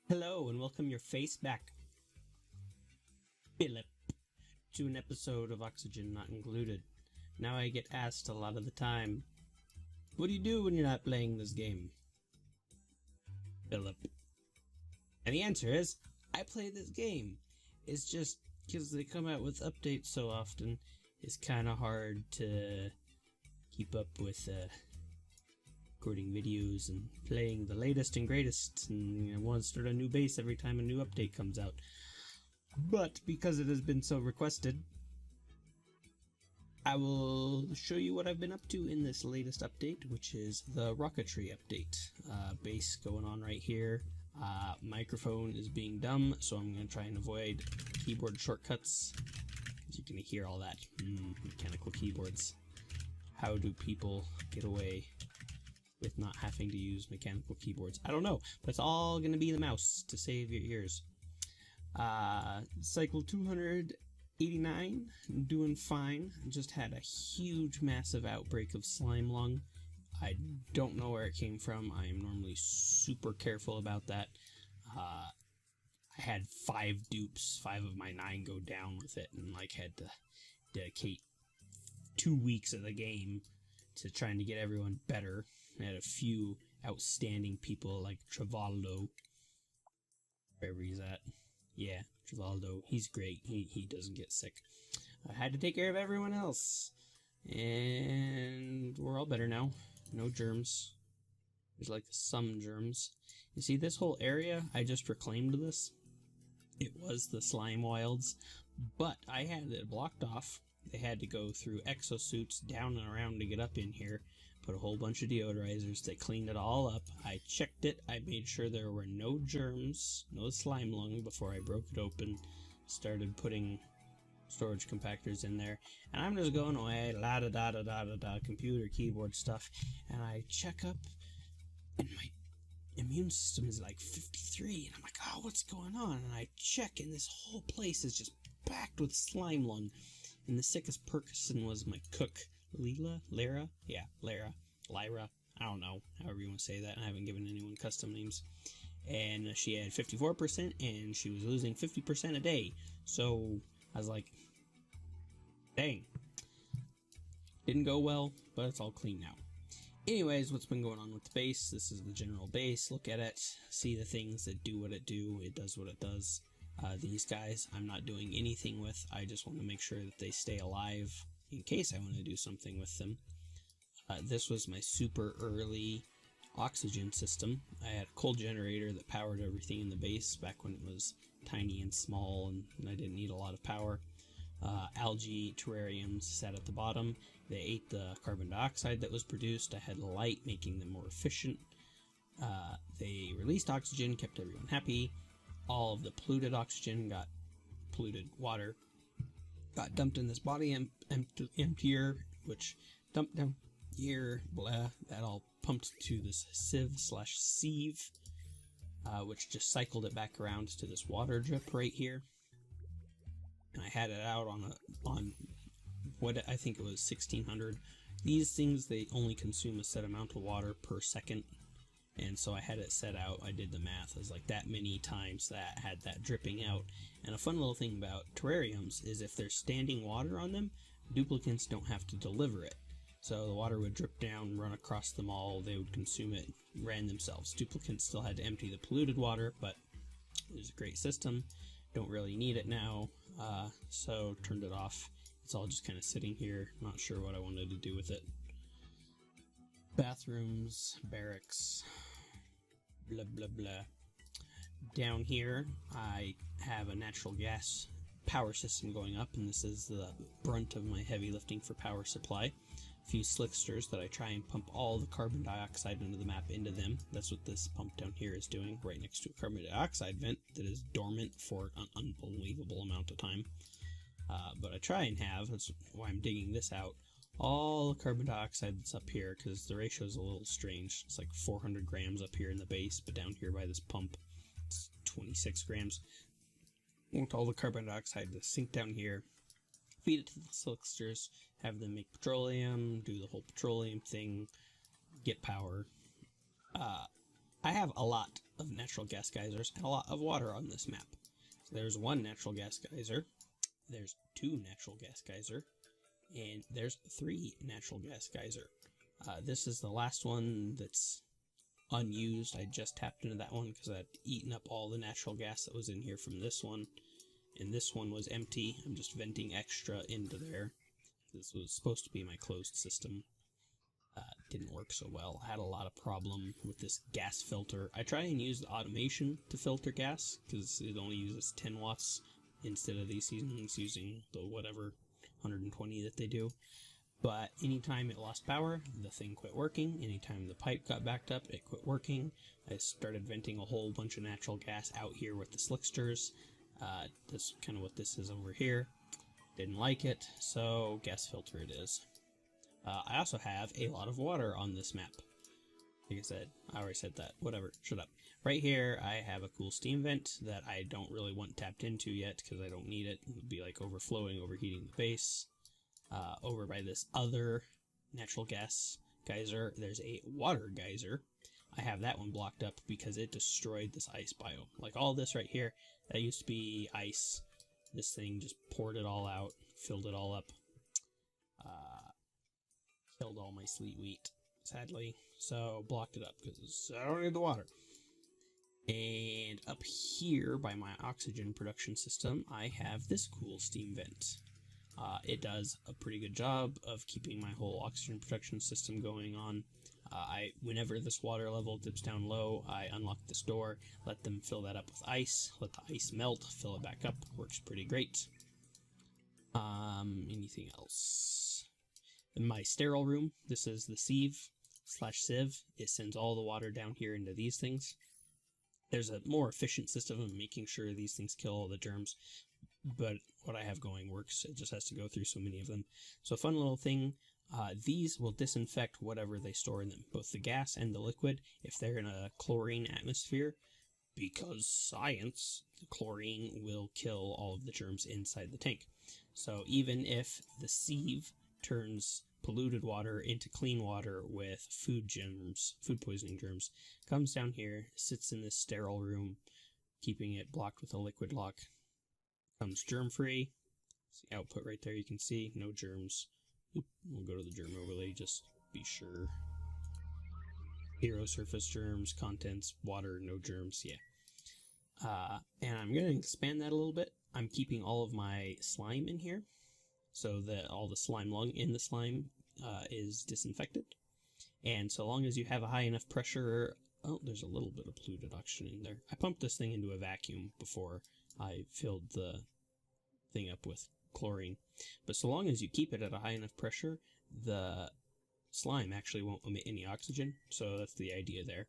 Hello and welcome your face back, Philip, to an episode of Oxygen Not Included. Now I get asked a lot of the time, what do you do when you're not playing this game? Philip. And the answer is, I play this game. It's just because they come out with updates so often, it's kind of hard to keep up with recording videos and playing the latest and greatest, and I want to start a new base every time a new update comes out. But because it has been so requested, I will show you what I've been up to in this latest update, which is the Rocketry update. Base going on right here. Microphone is being dumb, so I'm going to try and avoid keyboard shortcuts, because you're going to hear all that. Mechanical keyboards. How do people get away with not having to use mechanical keyboards? I don't know, but it's all going to be the mouse to save your ears. Cycle 289, doing fine. Just had a huge, massive outbreak of slime lung. I don't know where it came from. I am normally super careful about that. I had 5 dupes, 5 of my 9 go down with it, and had to dedicate 2 weeks of the game to trying to get everyone better. I had a few outstanding people like Travaldo, wherever he's at. Yeah, Travaldo, he's great. He doesn't get sick. I had to take care of everyone else, and we're all better now. No germs. There's some germs. You see this whole area? I just reclaimed this. It was the slime wilds, but I had it blocked off. They had to go through exosuits down and around to get up in here. Put a whole bunch of deodorizers. They cleaned it all up. I checked it. I made sure there were no germs, no slime lung before I broke it open. Started putting storage compactors in there. And I'm just going away, la-da-da-da-da-da-da, computer, keyboard stuff. And I check up, and my immune system is like 53. And I'm like, oh, what's going on? And I check, and this whole place is just packed with slime lung. And the sickest person was my cook, Lyra? Yeah, Lyra. I don't know, however you want to say that. I haven't given anyone custom names. And she had 54%, and she was losing 50% a day. So I was like, dang. Didn't go well, but it's all clean now. Anyways, what's been going on with the base? This is the general base. Look at it. See the things that do what it do. It does what it does. These guys I'm not doing anything with. I just want to make sure that they stay alive in case I want to do something with them. This was my super early oxygen system. I had a coal generator that powered everything in the base back when it was tiny and small and I didn't need a lot of power. Algae terrariums sat at the bottom. They ate the carbon dioxide that was produced. I had light making them more efficient. They released oxygen, kept everyone happy. All of the polluted oxygen polluted water got dumped in this body emptier, which dumped down here, blah, that all pumped to this sieve, which just cycled it back around to this water drip right here. And I had it out on what I think it was 1600. These things, they only consume a set amount of water per second. And so I had it set out, I did the math, it was like that many times that had that dripping out. And a fun little thing about terrariums is if there's standing water on them, duplicants don't have to deliver it. So the water would drip down, run across them all, they would consume it, ran themselves. Duplicants still had to empty the polluted water, but it was a great system. Don't really need it now, so turned it off. It's all just kind of sitting here, not sure what I wanted to do with it. Bathrooms, barracks, blah blah blah. Down here I have a natural gas power system going up, and this is the brunt of my heavy lifting for power supply. A few slicksters that I try and pump all the carbon dioxide into the map into them. That's what this pump down here is doing, right next to a carbon dioxide vent that is dormant for an unbelievable amount of time. But I try and have, that's why I'm digging this out, all the carbon dioxide that's up here, because the ratio is a little strange. It's like 400 grams up here in the base, but down here by this pump, it's 26 grams. I want all the carbon dioxide to sink down here, feed it to the slicksters, have them make petroleum, do the whole petroleum thing, get power. I have a lot of natural gas geysers and a lot of water on this map. So there's one natural gas geyser, there's two natural gas geyser, and there's three natural gas geyser. This is the last one that's unused. I just tapped into that one because I'd eaten up all the natural gas that was in here from this one, and this one was empty. I'm just venting extra into there. This was supposed to be my closed system. Didn't work so well. I had a lot of problem with this gas filter. I try and use the automation to filter gas because it only uses 10 watts instead of these seasons using the whatever 120 that they do. But anytime it lost power, the thing quit working. Anytime the pipe got backed up, it quit working. I started venting a whole bunch of natural gas out here with the slicksters. That's kind of what this is over here. Didn't like it, so gas filter it is. I also have a lot of water on this map. Like I said, I already said that. Whatever, shut up. Right here, I have a cool steam vent that I don't really want tapped into yet because I don't need it. It would be like overflowing, overheating the base. Over by this other natural gas geyser, there's a water geyser. I have that one blocked up because it destroyed this ice biome. Like all this right here, that used to be ice. This thing just poured it all out, filled it all up. Killed all my sleet wheat, sadly. So blocked it up because I don't need the water. And up here by my oxygen production system, I have this cool steam vent. It does a pretty good job of keeping my whole oxygen production system going on. Whenever this water level dips down low, I unlock this door, let them fill that up with ice, let the ice melt, fill it back up. Works pretty great. Anything else? In my sterile room, this is the sieve/sieve. It sends all the water down here into these things. There's a more efficient system of making sure these things kill all the germs, but what I have going works. It just has to go through so many of them. So a fun little thing, these will disinfect whatever they store in them, both the gas and the liquid, if they're in a chlorine atmosphere, because science, the chlorine will kill all of the germs inside the tank. So even if the sieve turns polluted water into clean water with food poisoning germs, comes down here, sits in this sterile room, keeping it blocked with a liquid lock, comes germ-free. The output right there, you can see, no germs. We'll go to the germ overlay, just be sure. 0 surface germs, contents, water, no germs, yeah. And I'm going to expand that a little bit. I'm keeping all of my slime in here, so that all the slime lung in the slime is disinfected. And so long as you have a high enough pressure... Oh, there's a little bit of polluted oxygen in there. I pumped this thing into a vacuum before I filled the thing up with chlorine. But so long as you keep it at a high enough pressure, the slime actually won't emit any oxygen. So that's the idea there.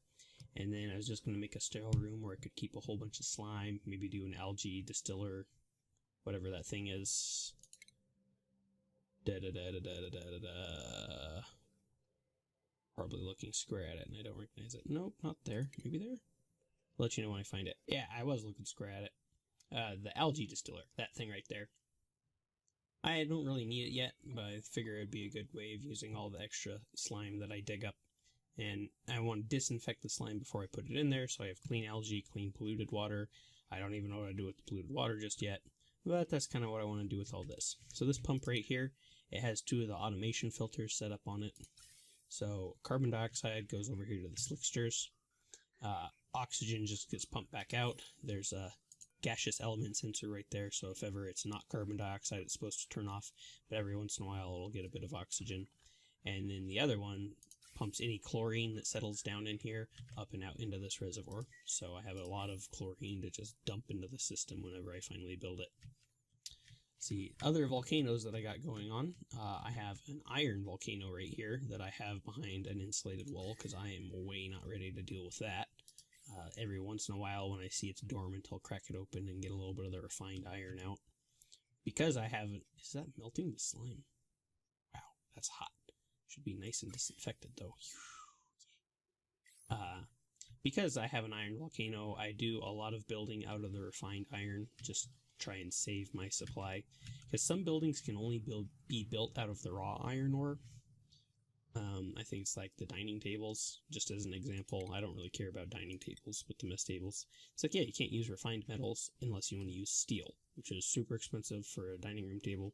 And then I was just going to make a sterile room where I could keep a whole bunch of slime, maybe do an algae distiller, whatever that thing is. Probably looking square at it and I don't recognize it. Nope, not there. Maybe there? I'll let you know when I find it. Yeah, I was looking square at it. The algae distiller, that thing right there. I don't really need it yet, but I figure it'd be a good way of using all the extra slime that I dig up. And I want to disinfect the slime before I put it in there, so I have clean algae, clean polluted water. I don't even know what to do with the polluted water just yet, but that's kind of what I want to do with all this. So this pump right here, it has 2 of the automation filters set up on it. So carbon dioxide goes over here to the slicksters. Oxygen just gets pumped back out. There's a gaseous element sensor right there, so if ever it's not carbon dioxide, it's supposed to turn off, but every once in a while it'll get a bit of oxygen. And then the other one pumps any chlorine that settles down in here up and out into this reservoir. So I have a lot of chlorine to just dump into the system whenever I finally build it. See, other volcanoes that I got going on, I have an iron volcano right here that I have behind an insulated wall because I am way not ready to deal with that. Every once in a while when I see it's dormant, I'll crack it open and get a little bit of the refined iron out. Because I haven't... Is that melting the slime? Wow, that's hot. Should be nice and disinfected though. Because I have an iron volcano, I do a lot of building out of the refined iron, just try and save my supply. Because some buildings can only be built out of the raw iron ore. I think it's like the dining tables, just as an example. I don't really care about dining tables, but the mess tables. It's like, yeah, you can't use refined metals unless you want to use steel, which is super expensive for a dining room table.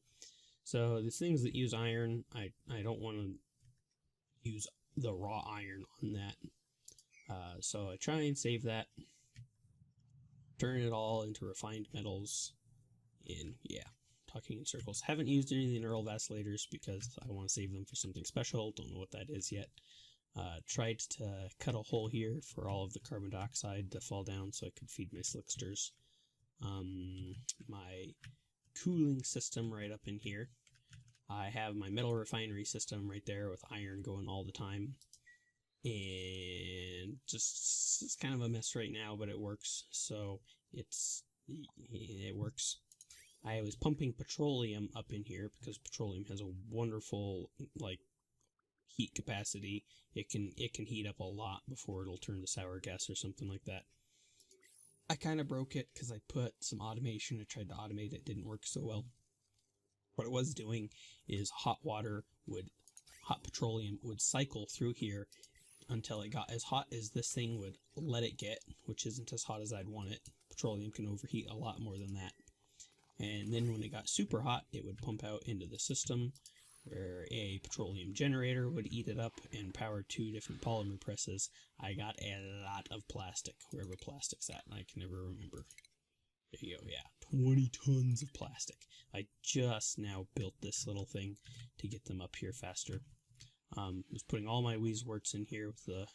So these things that use iron, I don't want to use the raw iron on that. So I try and save that, turn it all into refined metals, and yeah, talking in circles. Haven't used any of the neural vacillator's because I want to save them for something special. Don't know what that is yet. Tried to cut a hole here for all of the carbon dioxide to fall down so I could feed my slicksters. My cooling system right up in here. I have my metal refinery system right there with iron going all the time. And just, it's kind of a mess right now, but it works. So it works. I was pumping petroleum up in here because petroleum has a wonderful, like, heat capacity. It can heat up a lot before it'll turn to sour gas or something like that. I kind of broke it because I put some automation. I tried to automate it. Didn't work so well. What it was doing is hot petroleum would cycle through here until it got as hot as this thing would let it get, which isn't as hot as I'd want it. Petroleum can overheat a lot more than that. And then when it got super hot, it would pump out into the system where a petroleum generator would eat it up and power 2 different polymer presses. I got a lot of plastic, wherever plastic's at, and I can never remember. There you go, yeah, 20 tons of plastic. I just now built this little thing to get them up here faster. Was putting all my Weezeworts in here with the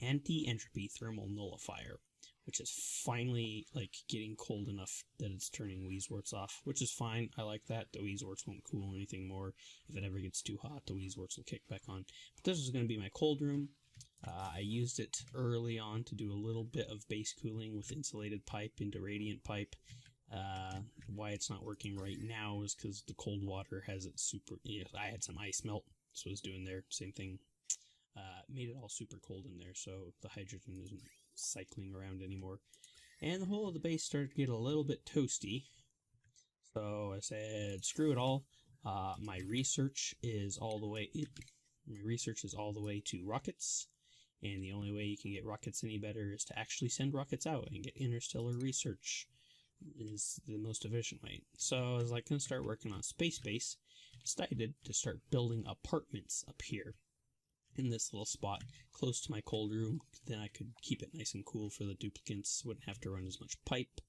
anti-entropy thermal nullifier, which is finally like getting cold enough that it's turning Weezeworts off, which is fine. I like that. The Weezeworts won't cool anything more. If it ever gets too hot, the Weezeworts will kick back on. But this is going to be my cold room. I used it early on to do a little bit of base cooling with insulated pipe into radiant pipe. Why it's not working right now is because the cold water has it super... I had some ice melt, so I was doing there. Same thing. Made it all super cold in there, so the hydrogen isn't cycling around anymore. And the whole of the base started to get a little bit toasty. So I said, screw it all. My research is all the way... My research is all the way to rockets. And the only way you can get rockets any better is to actually send rockets out and get interstellar research. Is the most efficient way. So I was like, going to start working on space base. Decided to start building apartments up here in this little spot close to my cold room. Then I could keep it nice and cool for the duplicants. Wouldn't have to run as much pipe.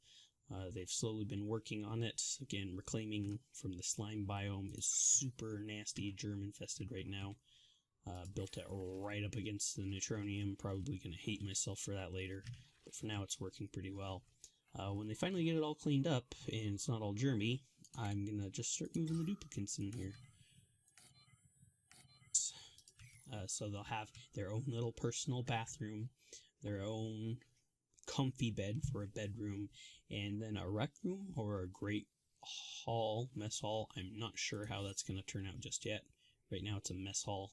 They've slowly been working on it. Again, reclaiming from the slime biome is super nasty, germ infested right now. Built it right up against the neutronium. Probably going to hate myself for that later. But for now, it's working pretty well. When they finally get it all cleaned up and it's not all germy, I'm going to just start moving the duplicants in here. So they'll have their own little personal bathroom, their own comfy bed for a bedroom, and then a rec room or a great hall, mess hall. I'm not sure how that's going to turn out just yet. Right now it's a mess hall.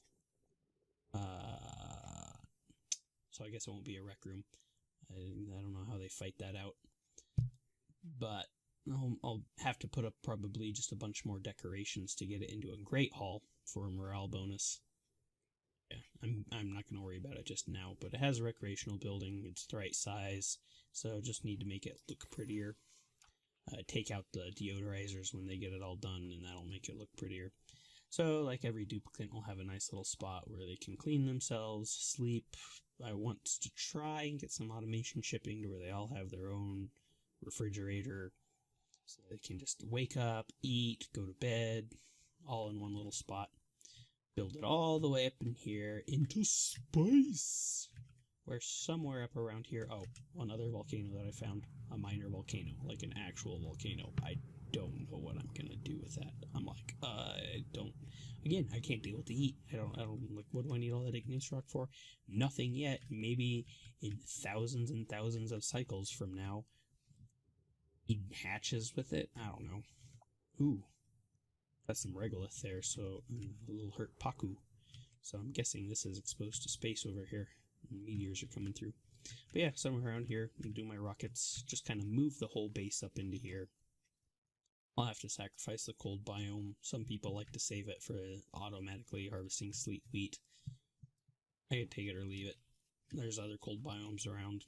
So I guess it won't be a rec room. I don't know how they fight that out. But I'll have to put up probably just a bunch more decorations to get it into a great hall for a morale bonus. Yeah, I'm not going to worry about it just now, but it has a recreational building. It's the right size, so just need to make it look prettier. Take out the deodorizers when they get it all done, and that'll make it look prettier. So, like every duplicant will have a nice little spot where they can clean themselves, sleep. I want to try and get some automation shipping to where they all have their own refrigerator, so they can just wake up, eat, go to bed, all in one little spot. Build it all the way up in here into space. Where somewhere up around here, one other volcano that I found, a minor volcano, like an actual volcano. I don't know what I'm gonna do with that. I'm like, again, I can't deal with the heat. I don't, like, what do I need all that igneous rock for? Nothing yet. Maybe in thousands and thousands of cycles from now, he hatches with it. I don't know. Ooh. Got some regolith there, so a little hurt Paku. So I'm guessing this is exposed to space over here. And meteors are coming through. But yeah, somewhere around here, I'm do my rockets. Just kind of move the whole base up into here. I'll have to sacrifice the cold biome. Some people like to save it for automatically harvesting sleet wheat. I could take it or leave it. There's other cold biomes around.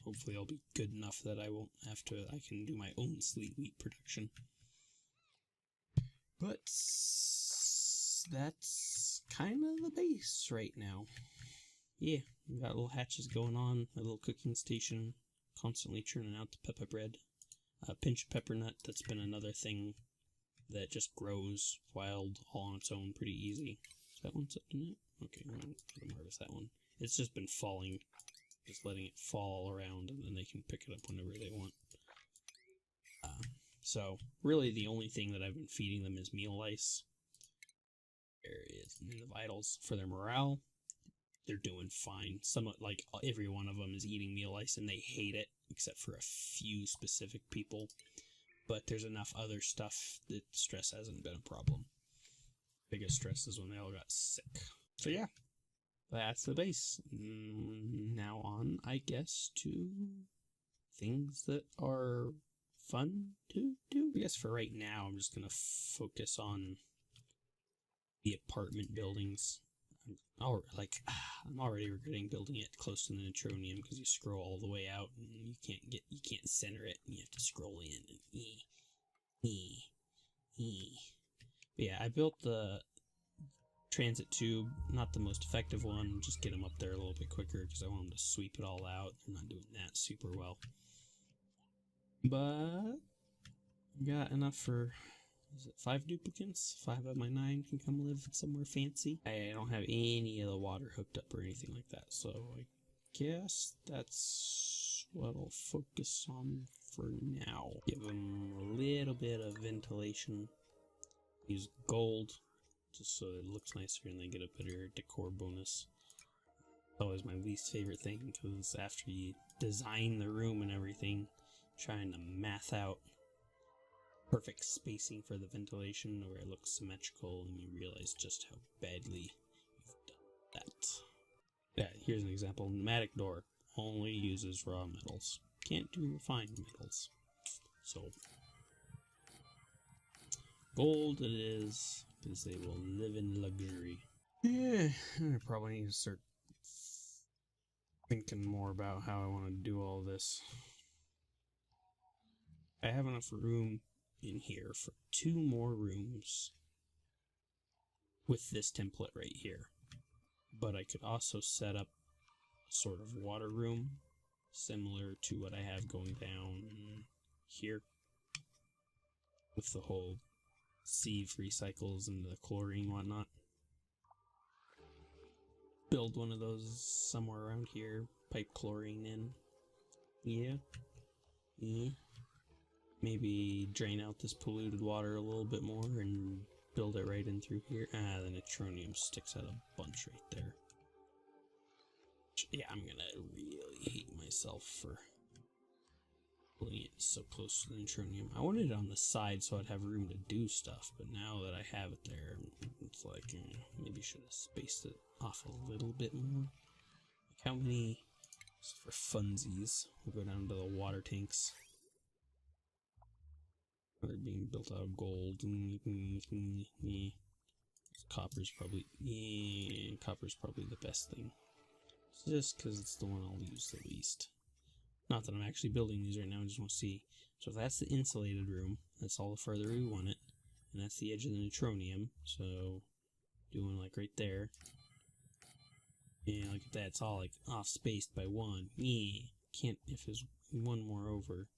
Hopefully I'll be good enough that I can do my own sleet wheat production. But that's kind of the base right now. Yeah, we got little hatches going on, a little cooking station, constantly churning out the pepper bread. A pinch of pepper nut, that's been another thing that just grows wild all on its own pretty easy. Is that one set in it? Okay, I'm going to harvest that one. It's just been falling, just letting it fall around, and then they can pick it up whenever they want. So, really the only thing that I've been feeding them is meal lice. There is in the vitals for their morale. They're doing fine. Somewhat like every one of them is eating meal lice and they hate it, except for a few specific people. But there's enough other stuff that stress hasn't been a problem. Biggest stress is when they all got sick. So yeah, that's the base. Now on, I guess, to things that are fun to do. I guess for right now, I'm just going to focus on the apartment buildings. I'm already regretting building it close to the neutronium because you scroll all the way out and you can't center it and you have to scroll in and But yeah, I built the transit tube, not the most effective one, just get them up there a little bit quicker because I want them to sweep it all out. They're not doing that super well. But I got enough for, is it 5 duplicants? 5 of my 9 can come live somewhere fancy. I don't have any of the water hooked up or anything like that, so I guess that's what I'll focus on for now. Give them a little bit of ventilation. Use gold, just so it looks nicer and they get a better decor bonus. It's always my least favorite thing, because after you design the room and everything, trying to math out perfect spacing for the ventilation where it looks symmetrical and you realize just how badly you've done that. Yeah, here's an example. Pneumatic door only uses raw metals. Can't do refined metals. So, gold it is, because they will live in luxury. Yeah, I probably need to start thinking more about how I want to do all this. I have enough room in here for 2 more rooms with this template right here. But I could also set up a sort of water room similar to what I have going down here with the whole sieve recycles and the chlorine and whatnot. Build one of those somewhere around here, pipe chlorine in. Yeah. Maybe drain out this polluted water a little bit more and build it right in through here. The neutronium sticks out a bunch right there. Yeah, I'm gonna really hate myself for putting it so close to the neutronium. I wanted it on the side so I'd have room to do stuff, but now that I have it there, it's like, maybe I should have spaced it off a little bit more. Like how many, for funsies, we'll go down to the water tanks. They're being built out of gold. Copper's probably the best thing. Just because it's the one I'll use the least. Not that I'm actually building these right now, I just want to see. So that's the insulated room. That's all the further we want it. And that's the edge of the neutronium. So, doing like right there. Yeah, look at that. It's all like off-spaced by 1. Can't, if there's 1 more over.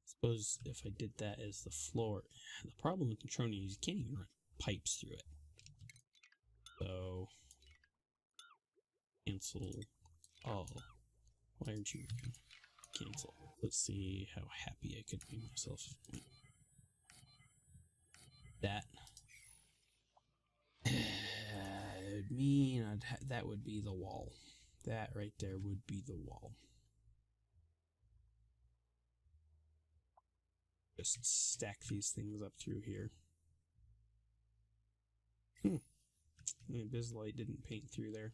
Suppose if I did that as the floor. The problem with neutronium is you can't even run pipes through it. So, cancel all. Why aren't you cancel? Let's see how happy I could make myself. That would mean that would be the wall. That right there would be the wall. Just stack these things up through here. Bizlight didn't paint through there.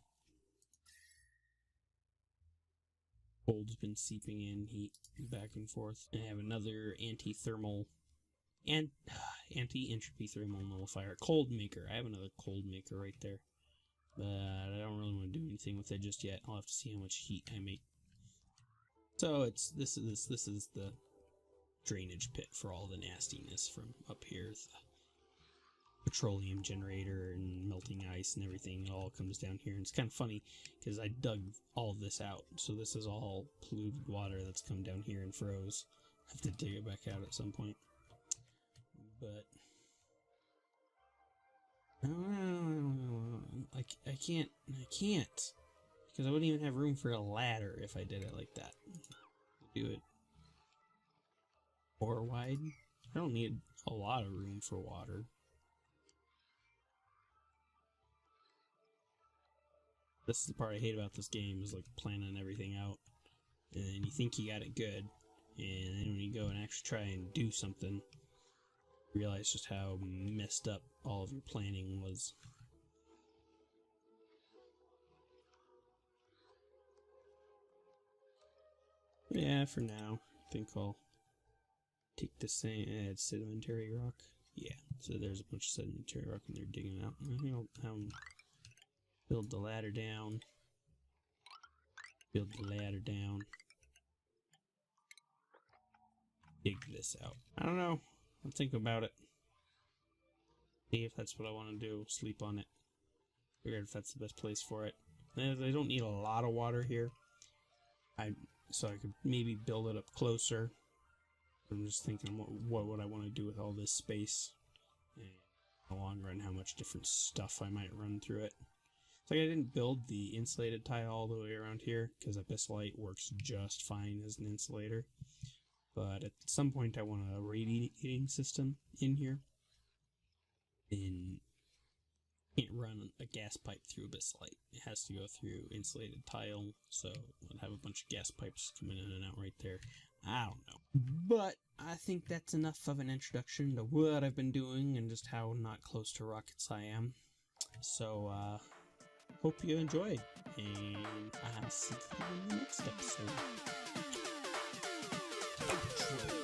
Cold's been seeping in heat back and forth. I have another anti-thermal And anti-entropy thermal nullifier. Cold maker. I have another cold maker right there. But I don't really want to do anything with it just yet. I'll have to see how much heat I make. So this is the drainage pit for all the nastiness from up here. The petroleum generator and melting ice and everything. It all comes down here. And it's kind of funny because I dug all this out. So this is all polluted water that's come down here and froze. I have to dig it back out at some point. But I can't because I wouldn't even have room for a ladder if I did it like that. Do it more wide. I don't need a lot of room for water. This is the part I hate about this game, is like planning everything out, and then you think you got it good, and then when you go and actually try and do something, you realize just how messed up all of your planning was. Yeah, for now, I think I'll take the same, add sedimentary rock. Yeah, so there's a bunch of sedimentary rock and they're digging out. I think I'll have them build the ladder down. Build the ladder down. Dig this out. I don't know. I'll think about it. See if that's what I want to do. Sleep on it. Figure out if that's the best place for it. I don't need a lot of water here. So I could maybe build it up closer. I'm just thinking what would I want to do with all this space, and in the long run how much different stuff I might run through it. It's like I didn't build the insulated tile all the way around here because abyssalite works just fine as an insulator. But at some point I want a radiating system in here. And can't run a gas pipe through abyssalite. It has to go through insulated tile, so I'll have a bunch of gas pipes coming in and out right there. I don't know. But I think that's enough of an introduction to what I've been doing and just how not close to rockets I am. So, hope you enjoyed, and I'll see you in the next episode. Outro.